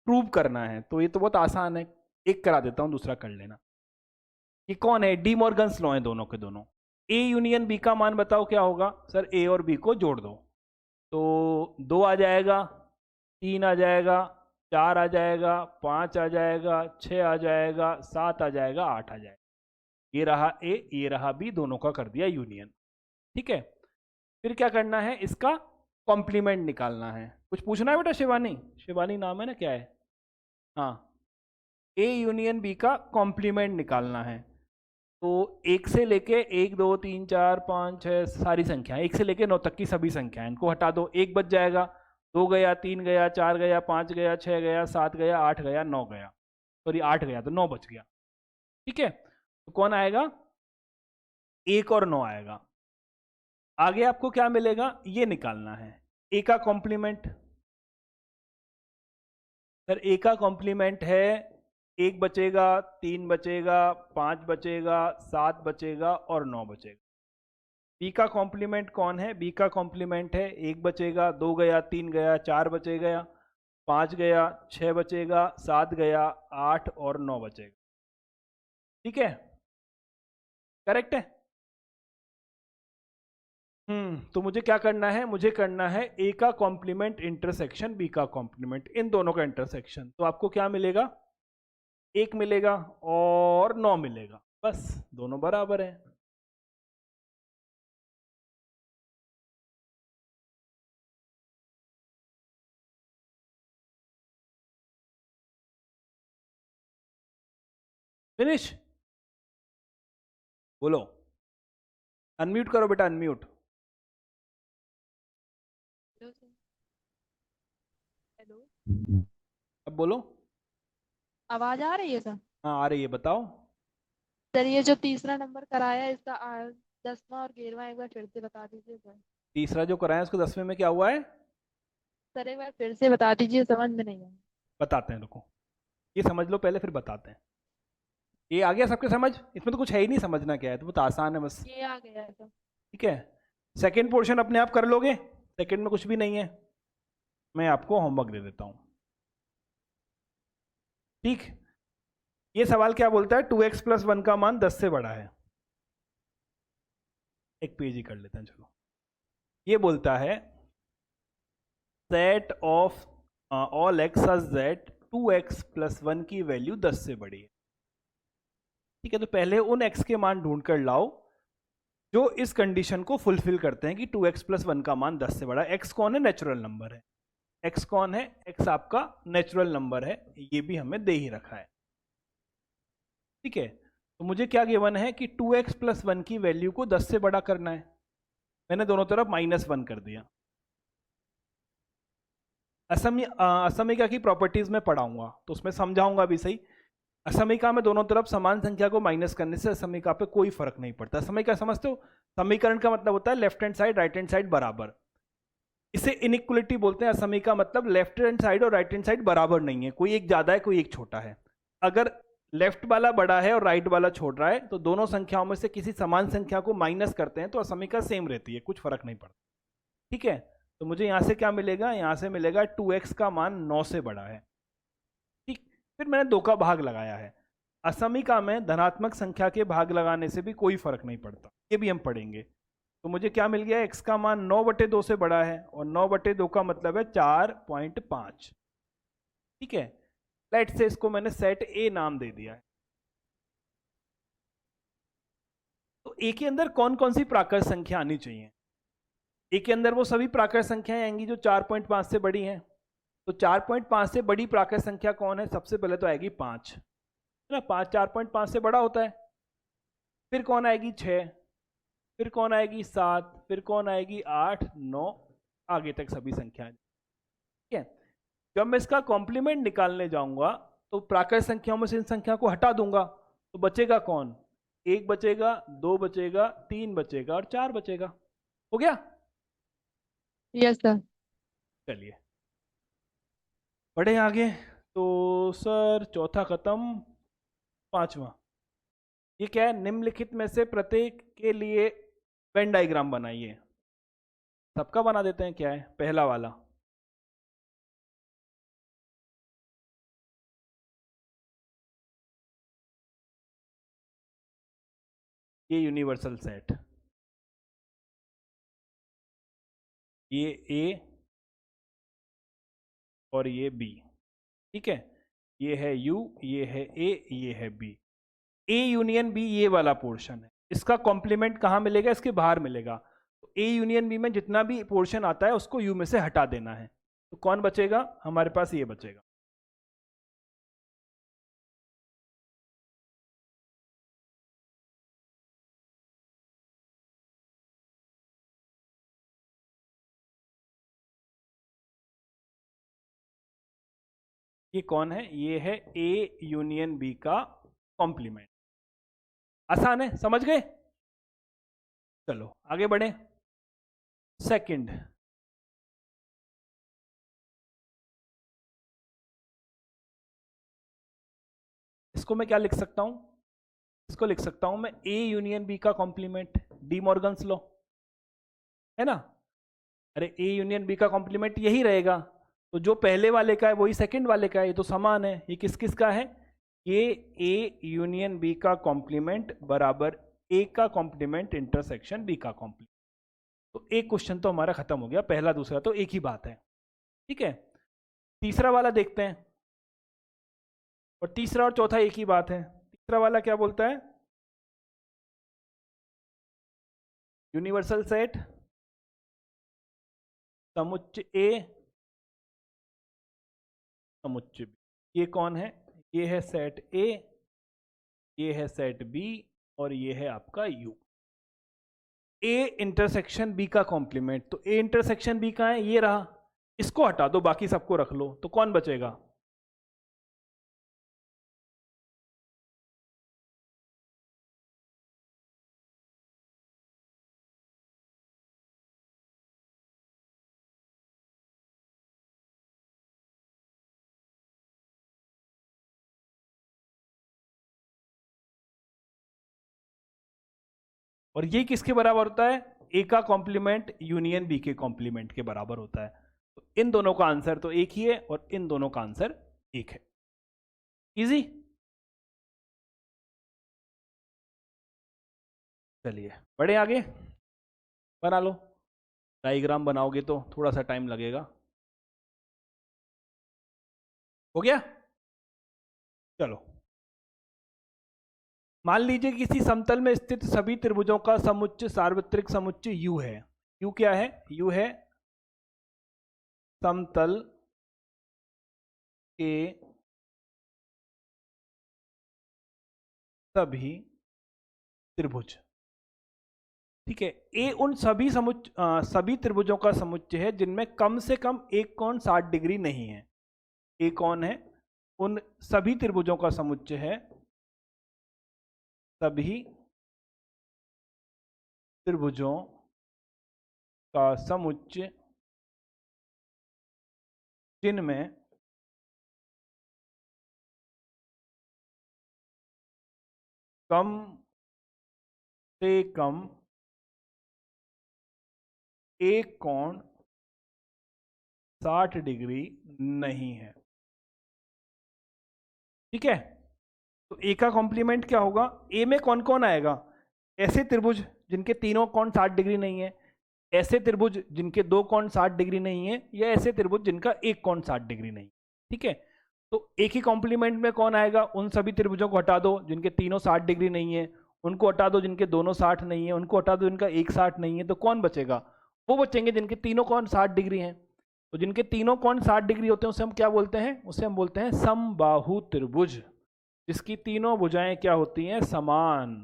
प्रूव करना है। तो ये तो बहुत आसान है, एक करा देता हूं, दूसरा कर लेना। ये कौन है? डी मॉर्गन्स लॉ है दोनों के दोनों। A यूनियन B का मान बताओ क्या होगा? सर A और B को जोड़ दो, तो 2 आ जाएगा, 3 आ जाएगा, 4 आ जाएगा, 5 आ जाएगा, 6 आ जाएगा, 7 आ जाएगा, 8 आ जाएगा। ये रहा A, ये रहा B, दोनों का कर दिया यूनियन। ठीक है, फिर क्या करना है? इसका कॉम्प्लीमेंट निकालना है। कुछ पूछना है बेटा? शिवानी, शिवानी नाम है ना, क्या है? हाँ, A यूनियन B का कॉम्प्लीमेंट निकालना है। तो 1 से लेके 1 2 3 4 5 6 सारी संख्याएं, 1 से लेके 9 तक की सभी संख्याएं, इनको हटा दो। 1 बच जाएगा, 2 गया, 3 गया, 4 गया, 5 गया, 6 गया, 7 गया, 8 गया, 9 गया, सॉरी 8 गया, तो 9 बच गया। ठीक है, तो कौन आएगा? 1 और 9 आएगा। आगे आपको क्या मिलेगा? ये निकालना है A का कॉम्प्लीमेंट। सर A का कॉम्प्लीमेंट है 1 बचेगा, 3 बचेगा, 5 बचेगा, 7 बचेगा और 9 बचेगा। B का कॉम्प्लीमेंट कौन है? B का कॉम्प्लीमेंट है 1 बचेगा, 2 गया, 3 गया, 4 बचेगा, 5 गया, 6 बचेगा, 7 गया, 8 और 9 बचेगा। ठीक है, करेक्ट है। तो मुझे क्या करना है? मुझे करना है A का कॉम्प्लीमेंट इंटरसेक्शन B का कॉम्प्लीमेंट, इन दोनों का इंटरसेक्शन। तो आपको क्या मिलेगा? 1 मिलेगा और 9 मिलेगा, बस दोनों बराबर है। फिनिश। बोलो, अनम्यूट करो बेटा, अनम्यूट। हेलो, अब बोलो। आवाज आ रही है सर? हाँ आ रही है, बताओ। सर ये जो तीसरा नंबर कराया है, इसका 10वां और 11वां एक बार फिर से बता दीजिए सर। तीसरा जो कराया उसको 10वें में क्या हुआ है? सर एक बार फिर से बता दीजिए, समझ में नहीं आया। बताते हैं, रुको, ये समझ लो पहले, फिर बताते हैं। ये आ गया सबके समझ? इसमें तो कुछ है ही नहीं समझना क्या है, तो बहुत आसान है बस। ये आ गया है सर। ठीक है, सेकेंड पोर्शन अपने आप कर लोगे, सेकेंड में कुछ भी नहीं है, मैं आपको होमवर्क दे देता हूं। ठीक, ये सवाल क्या बोलता है? 2x + 1 का मान 10 से बड़ा है। एक पेज ही कर लेते हैं, चलो। ये बोलता है set of all x such that 2x + 1 की वैल्यू 10 से बड़ी है। ठीक है, तो पहले उन x के मान ढूंढ कर लाओ जो इस कंडीशन को फुलफिल करते हैं कि 2x + 1 का मान 10 से बड़ा है। x कौन है? नेचुरल नंबर है। x कौन है? x आपका नेचुरल नंबर है, ये भी हमें दे ही रखा है। ठीक है, तो मुझे क्या गिवन है कि 2x + 1 की वैल्यू को 10 से बड़ा करना है। मैंने दोनों तरफ -1 कर दिया। असमिका की प्रॉपर्टीज में पढ़ाऊंगा तो उसमें समझाऊंगा भी सही। असमिका में दोनों तरफ समान संख्या को माइनस करने से असमिका पे कोई फर्क नहीं पड़ता। असमिका समझते हो? समीकरण का मतलब होता है left hand side right hand side बराबर। इसे इनइक्वलिटी बोलते हैं। असमिका मतलब लेफ्ट हैंड साइड और राइट हैंड साइड बराबर नहीं है, कोई एक ज्यादा है कोई एक छोटा है। अगर लेफ्ट वाला बड़ा है और राइट वाला छोटा है तो दोनों संख्याओं में से किसी समान संख्या को माइनस करते हैं तो असमिका सेम रहती है, कुछ फर्क नहीं पड़ता। ठीक है, तो मुझे यहां से क्या मिलेगा? यहां से मिलेगा 2x का मान 9 से बड़ा है। ठीक, फिर मैंने 2 का भाग लगाया है। असमिका में धनात्मक संख्या के भाग लगाने से भी कोई फर्क नहीं पड़ता, ये भी हम पढ़ेंगे। तो मुझे क्या मिल गया? x का मान 9/2 से बड़ा है और 9/2 का मतलब है 4.5। ठीक है, लेट से इसको मैंने सेट A नाम दे दिया है। तो A के अंदर कौन कौन सी प्राकृत संख्या आनी चाहिए? A के अंदर वो सभी प्राकृत संख्याएं आएंगी जो 4.5 से बड़ी हैं। तो 4.5 से बड़ी प्राकृत संख्या कौन है? सबसे पहले तो आएगी 5, है ना। 5 4.5 से बड़ा होता है। फिर कौन आएगी? 6, फिर कौन आएगी 7, फिर कौन आएगी 8, 9, आगे तक सभी संख्याएं। ठीक है, जब मैं इसका कॉम्प्लीमेंट निकालने जाऊंगा तो प्राकृत संख्याओं में से इन संख्या को हटा दूंगा, तो बचेगा कौन? 1 बचेगा, 2 बचेगा, 3 बचेगा और 4 बचेगा। हो गया? Yes sir. चलिए बढ़े आगे। तो सर चौथा खत्म, पांचवा ये क्या है? निम्नलिखित में से प्रत्येक के लिए वेन डायग्राम बनाइए। सबका बना देते हैं। क्या है पहला वाला? ये यूनिवर्सल सेट, ये ए और ये बी। ठीक है, ये है यू, ये है ए, ये है बी। ए यूनियन बी ये वाला पोर्शन है, इसका कॉम्प्लीमेंट कहाँ मिलेगा? इसके बाहर मिलेगा। तो ए यूनियन बी में जितना भी पोर्शन आता है उसको यू में से हटा देना है। तो कौन बचेगा हमारे पास? ये बचेगा। ये कौन है? ये है ए यूनियन बी का कॉम्प्लीमेंट। आसान है, समझ गए? चलो आगे बढ़े। सेकंड, इसको मैं क्या लिख सकता हूं? इसको लिख सकता हूं मैं ए यूनियन बी का कॉम्प्लीमेंट, डी मॉर्गन्स लॉ है ना। अरे ए यूनियन बी का कॉम्प्लीमेंट यही रहेगा, तो जो पहले वाले का है वही सेकंड वाले का है, ये तो समान है। ये किस किस का है? ये ए यूनियन बी का कॉम्प्लीमेंट बराबर ए का कॉम्प्लीमेंट इंटरसेक्शन बी का कॉम्प्लीमेंट। तो एक क्वेश्चन तो हमारा खत्म हो गया, पहला दूसरा तो एक ही बात है। ठीक है, तीसरा वाला देखते हैं। और तीसरा और चौथा एक ही बात है। तीसरा वाला क्या बोलता है? यूनिवर्सल सेट समुच्चय ए समुच्चय बी। ये कौन है? ये है सेट ए, ये है सेट बी और ये है आपका यू। ए इंटरसेक्शन बी का कॉम्प्लीमेंट, तो ए इंटरसेक्शन बी का है, ये रहा। इसको हटा दो, बाकी सबको रख लो, तो कौन बचेगा? और ये किसके बराबर होता है? ए का कॉम्प्लीमेंट यूनियन बी के कॉम्प्लीमेंट के बराबर होता है। तो इन दोनों का आंसर तो एक ही है और इन दोनों का आंसर एक है। इजी। चलिए बढ़े आगे। बना लो, डायग्राम बनाओगे तो थोड़ा सा टाइम लगेगा। हो गया? चलो, मान लीजिए किसी समतल में स्थित सभी त्रिभुजों का समुच्चय सार्वत्रिक समुच्चय U है। U क्या है? U है समतल के सभी त्रिभुज। ठीक है, ए उन सभी सभी त्रिभुजों का समुच्चय है जिनमें कम से कम एक कोण 60 डिग्री नहीं है। ए कौन है? उन सभी त्रिभुजों का समुच्चय है, सभी त्रिभुजों का समुच्चय जिनमें कम से कम एक कोण 60 डिग्री नहीं है। ठीक है, तो ए का कॉम्प्लीमेंट क्या होगा? ए में कौन कौन आएगा? ऐसे त्रिभुज जिनके तीनों कोण 60 डिग्री नहीं है, ऐसे त्रिभुज जिनके दो कोण 60 डिग्री नहीं है, या ऐसे त्रिभुज जिनका एक कोण 60 डिग्री नहीं। ठीक है, तो एक ही कॉम्प्लीमेंट में कौन आएगा? उन सभी त्रिभुजों को हटा दो जिनके तीनों 60 डिग्री नहीं है, उनको हटा दो जिनके दोनों 60 नहीं है, उनको हटा दो जिनका एक 60 नहीं है। तो कौन बचेगा? वो बचेंगे जिनके तीनों कोण 60 डिग्री हैं। तो जिनके तीनों कोण 60 डिग्री होते हैं उसे हम क्या बोलते हैं? उसे हम बोलते हैं समबाहु त्रिभुज, जिसकी तीनों भुजाएं क्या होती हैं? समान।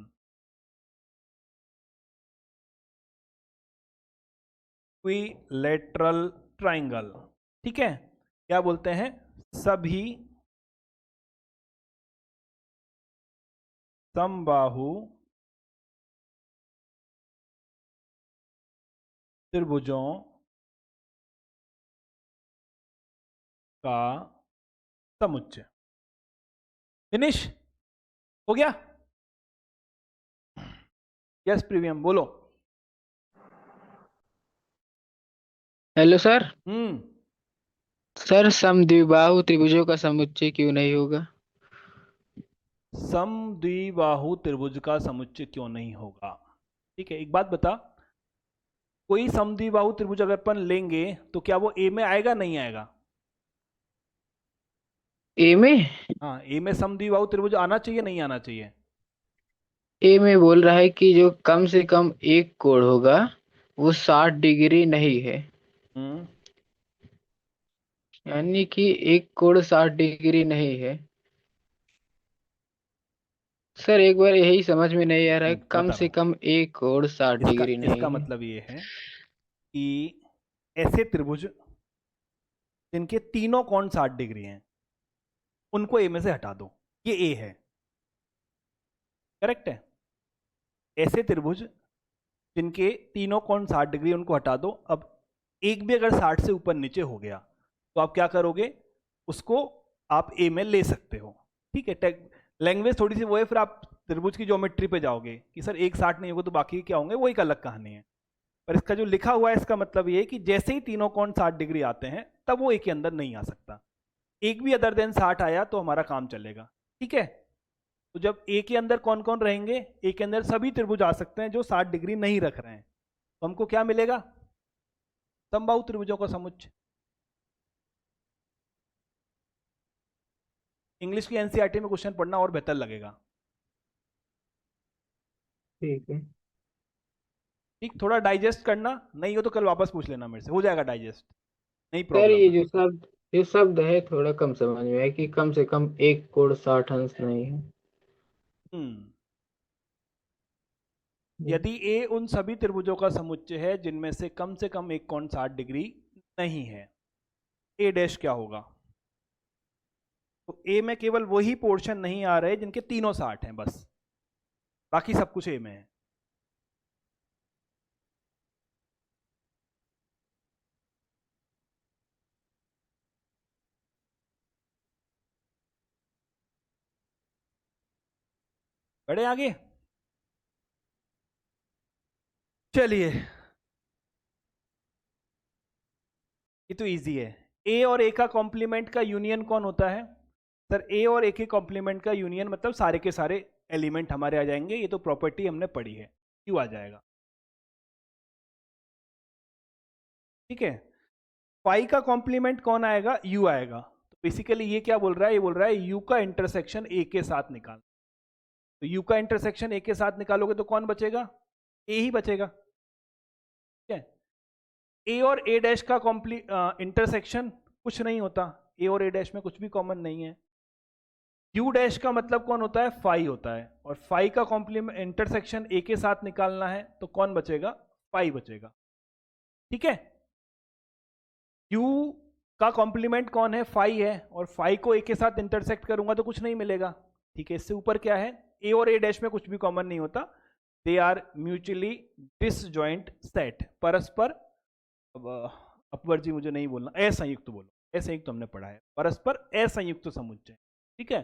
इक्विलैटरल ट्राइंगल, ठीक है, क्या बोलते हैं, सभी समबाहु त्रिभुजों का समुच्चय। फिनिश हो गया? यस प्रीवियम बोलो। Hello sir. हम्म, सर समद्विबाहु त्रिभुजों का समुच्चय क्यों नहीं होगा? समद्विबाहु त्रिभुज का समुच्चय क्यों नहीं होगा? ठीक है, एक बात बता, कोई समद्विबाहु त्रिभुज अगर अपन लेंगे तो क्या वो ए में आएगा नहीं आएगा? ए में? हाँ, ए में समद्विबाहु त्रिभुज आना चाहिए नहीं आना चाहिए? ए में बोल रहा है कि जो कम से कम एक कोण होगा वो 60 डिग्री नहीं है, हम्म, यानी कि एक कोण 60 डिग्री नहीं है। सर एक बार यही समझ में नहीं आ रहा है, कम बता रहा से हूँ, कम एक कोण 60 इसका डिग्री नहीं इसका है। मतलब ये है कि ऐसे त्रिभुज जिनके तीनों कोण 60 डिग्री हैं उनको ए में से हटा दो, ये ए है, करेक्ट है। ऐसे त्रिभुज जिनके तीनों कोण 60 डिग्री उनको हटा दो। अब एक भी अगर 60 से ऊपर नीचे हो गया तो आप क्या करोगे, उसको आप ए में ले सकते हो, ठीक है। लैंग्वेज थोड़ी सी वो है, फिर आप त्रिभुज की ज्योमेट्री पे जाओगे कि सर एक 60 नहीं होगा तो बाकी क्या होंगे, वो एक अलग कहानी है। पर इसका जो लिखा हुआ है इसका मतलब ये है कि जैसे ही तीनों कोण 60 डिग्री आते हैं तब वो ए के अंदर नहीं आ सकता। एक भी अदर देन 60 आया तो हमारा काम चलेगा, ठीक है। तो जब ए के अंदर कौन कौन रहेंगे, ए के अंदर सभी त्रिभुज आ सकते हैं जो 60 डिग्री नहीं रख रहे हैं, तो हमको क्या मिलेगा, समबाहु त्रिभुजों का समुच्चय। इंग्लिश की एनसीईआरटी में क्वेश्चन पढ़ना और बेहतर लगेगा। ठीक है ठीक, थोड़ा डाइजेस्ट करना, नहीं हो तो कल वापस पूछ लेना मेरे से, हो जाएगा डाइजेस्ट, नहीं सर, प्रॉब्लम ये है। जो शब्द है थोड़ा कम समझ में है कि कम से कम एक कोण 60 अंश नहीं है। हम्म, यदि ए उन सभी त्रिभुजों का समुच्चय है जिनमें से कम एक कोण 60 डिग्री नहीं है, ए डैश क्या होगा, तो ए में केवल वही पोर्शन नहीं आ रहे जिनके तीनों 60 हैं बस, बाकी सब कुछ ए में है। बढ़े आगे, चलिए, ये तो इजी है। ए और ए का कॉम्प्लीमेंट का यूनियन कौन होता है? सर ए और ए के कॉम्प्लीमेंट का यूनियन मतलब सारे के सारे एलिमेंट हमारे आ जाएंगे, ये तो प्रॉपर्टी हमने पढ़ी है, क्यू आ जाएगा, ठीक है। फाई का कॉम्प्लीमेंट कौन आएगा, यू आएगा। तो बेसिकली ये क्या बोल रहा है, ये बोल रहा है यू का इंटरसेक्शन ए के साथ निकाल, तो यू का इंटरसेक्शन ए के साथ निकालोगे तो कौन बचेगा, ए ही बचेगा, ठीक है। ए और ए डैश का इंटरसेक्शन कुछ नहीं होता, ए और ए डैश में कुछ भी कॉमन नहीं है। यू डैश का मतलब कौन होता है, फाई होता है, और फाई का कॉम्प्लीमेंट इंटरसेक्शन ए के साथ निकालना है तो कौन बचेगा, फाई बचेगा, ठीक है। यू का कॉम्प्लीमेंट कौन है, फाई है, और फाई को ए के साथ इंटरसेक्ट करूंगा तो कुछ नहीं मिलेगा, ठीक है। इससे ऊपर क्या है, ए और ए डैश में कुछ भी कॉमन नहीं होता, they are mutually disjoint set, परस्पर, अपवर जी मुझे नहीं बोलना, असंयुक्त बोलो, असंयुक्त हमने पढ़ा है, परस्पर असंयुक्त समुच्चय, ठीक है।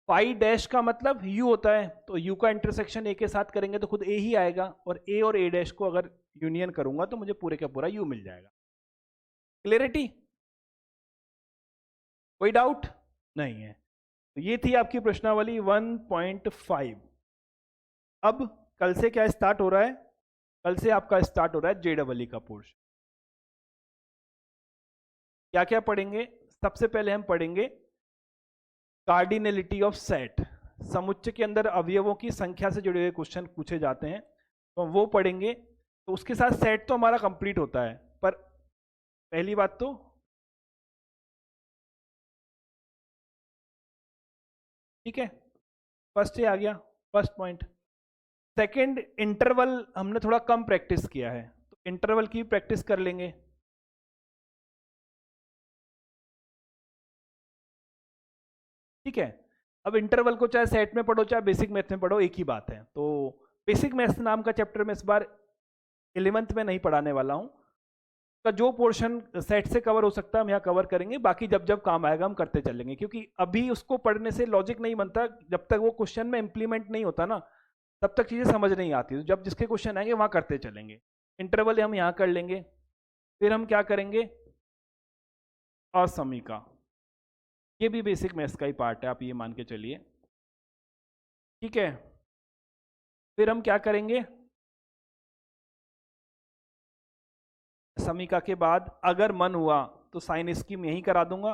फाई डैश का मतलब यू होता है, तो यू का इंटरसेक्शन ए के साथ करेंगे तो खुद ए ही आएगा, और ए डैश को अगर यूनियन करूंगा तो मुझे पूरे का पूरा यू मिल जाएगा। क्लियरिटी, कोई डाउट नहीं है? तो ये थी आपकी प्रश्नावली 1.5। अब कल से क्या स्टार्ट हो रहा है, कल से आपका स्टार्ट हो रहा है जेडबलई का पोर्शन। क्या क्या पढ़ेंगे, सबसे पहले हम पढ़ेंगे कार्डिनलिटी ऑफ सेट, समुच्चय के अंदर अवयवों की संख्या से जुड़े हुए क्वेश्चन पूछे जाते हैं तो वो पढ़ेंगे। तो उसके साथ सेट तो हमारा कंप्लीट होता है, पर पहली बात तो ठीक है, फर्स्ट ये आ गया, फर्स्ट पॉइंट। सेकंड, इंटरवल हमने थोड़ा कम प्रैक्टिस किया है, तो इंटरवल की प्रैक्टिस कर लेंगे। ठीक है, अब इंटरवल को चाहे सेट में पढ़ो चाहे बेसिक मैथ में पढ़ो, एक ही बात है। तो बेसिक मैथ नाम का चैप्टर में इस बार 11th में नहीं पढ़ाने वाला हूँ। का जो पोर्शन सेट से कवर हो सकता है हम यहाँ कवर करेंगे, बाकी जब जब काम आएगा हम करते चलेंगे, क्योंकि अभी उसको पढ़ने से लॉजिक नहीं बनता। जब तक वो क्वेश्चन में इंप्लीमेंट नहीं होता ना, तब तक चीज़ें समझ नहीं आती। तो जब जिसके क्वेश्चन आएंगे वहाँ करते चलेंगे। इंटरवल हम यहाँ कर लेंगे, फिर हम क्या करेंगे, असमीका। ये भी बेसिक मैथ्स का ही पार्ट है, आप ये मान के चलिए। ठीक है, फिर हम क्या करेंगे, समीका के बाद अगर मन हुआ तो साइन स्कीम यहीं करा दूंगा,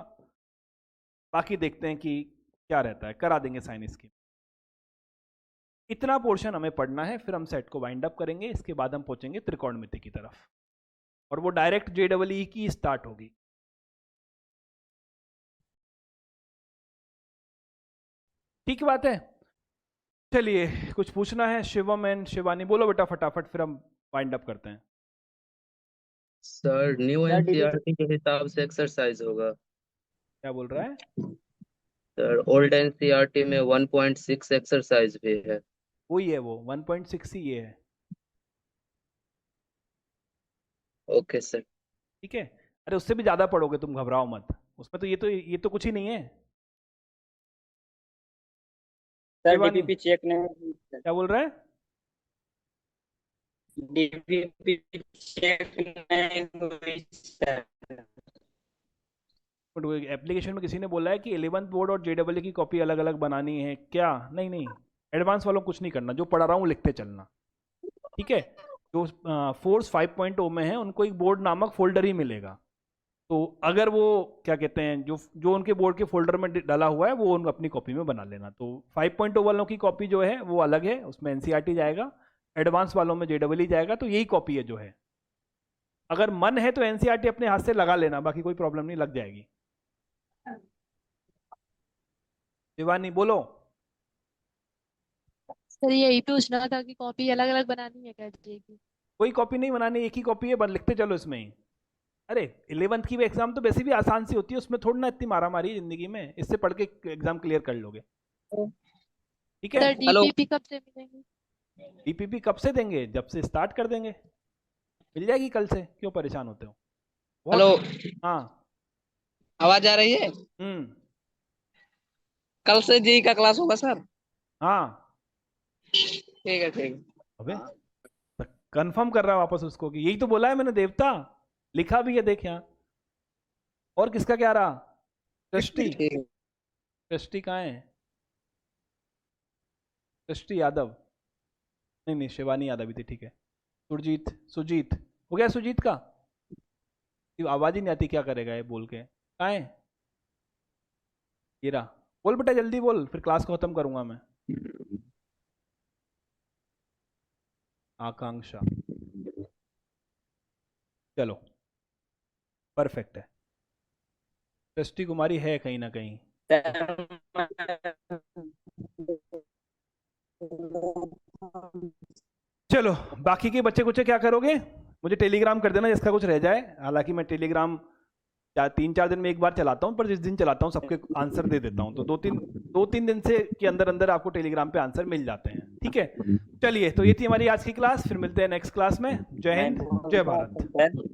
बाकी देखते हैं कि क्या रहता है, करा देंगे साइन स्कीम। इतना पोर्शन हमें पढ़ना है, फिर हम सेट को वाइंड अप करेंगे। इसके बाद हम पहुंचेंगे त्रिकोणमिति की तरफ, और वो डायरेक्ट JEE की स्टार्ट होगी। ठीक बात है। चलिए, कुछ पूछना है शिवम एंड शिवानी? बोलो बेटा फटाफट, फिर हम वाइंड अप करते हैं। सर न्यू एनसीईआरटी के हिसाब से एक्सरसाइज होगा। क्या बोल रहा है? सर ओल्ड एनसीईआरटी में 1.6 एक्सरसाइज भी है। वही है, वो 1.6 ही ये है। Okay sir. ठीक है, अरे उससे भी ज्यादा पढ़ोगे तुम, घबराओ मत। उसमें तो ये तो कुछ ही नहीं है। सर शिवानी, डीपीपी चेक नहीं हुई सर। क्या बोल रहा है? डीपीपी चेक नहीं हुई सर। एप्लीकेशन में किसी ने बोला है कि 11th बोर्ड और JEE की कॉपी अलग अलग बनानी है क्या? नहीं नहीं, एडवांस वालों को कुछ नहीं करना, जो पढ़ा रहा हूँ लिखते चलना। ठीक है, जो फोर्स 5.0 में है उनको एक बोर्ड नामक फोल्डर ही मिलेगा। तो अगर वो क्या कहते हैं, जो उनके बोर्ड के फोल्डर में डाला हुआ है वो उन अपनी कॉपी में बना लेना। तो 5.0 वालों की कॉपी जो है वो अलग है, उसमें NCERT जाएगा, एडवांस वालों में JEE जाएगा। तो यही कॉपी है जो है। अगर मन है तो NCERT अपने हाथ से लगा लेना, बाकी कोई प्रॉब्लम नहीं, लग जाएगी। शिवानी बोलो। सर यही पूछना था कि कॉपी अलग अलग बनानी है क्या जी की? कोई कॉपी नहीं बनानी, एक ही कॉपी है, बस लिखते चलो इसमें ही। अरे 11th की एग्जाम तो वैसे भी आसान सी होती है, उसमें थोड़ी ना इतनी मारा मारी जिंदगी में, इससे पढ़ के एग्जाम क्लियर कर लोगे। ठीक है, सर डीपीपी कब से मिलेंगी? DPP कब से देंगे? जब से स्टार्ट कर देंगे, मिल जाएगी कल से, क्यों परेशान होते हो? हेलो, हाँ, आवाज आ रही है? कल से जी का क्लास होगा सर? हाँ। ठीक है ठीक है। अबे कंफर्म कर रहा है वापस उसको कि यही तो बोला है मैंने, देवता लिखा भी है, देख यहाँ। और किसका क्या रहा? सृष्टि, ठीक है। सृष्टि कहाँ है? सृष्टि यादव नहीं नहीं, शिवानी यादव भी थी। ठीक है, सुजीत हो गया। सुजीत का आवाज ही नहीं आती, क्या करेगा ये बोल के? कहाँ है ये? रहा, बोल बेटा जल्दी बोल, फिर क्लास को खत्म करूंगा मैं। आकांक्षा, चलो परफेक्ट है। सृष्टि कुमारी है कहीं ना कहीं। चलो, बाकी के बच्चे कुछ क्या करोगे? मुझे टेलीग्राम कर देना जिसका कुछ रह जाए। हालांकि मैं टेलीग्राम 3-4 दिन में एक बार चलाता हूँ, पर जिस दिन चलाता हूँ सबके आंसर दे देता हूँ। तो 2-3 दिन से के अंदर अंदर आपको टेलीग्राम पे आंसर मिल जाते हैं। ठीक है, चलिए, तो ये थी हमारी आज की क्लास। फिर मिलते हैं नेक्स्ट क्लास में। जय हिंद, जय भारत।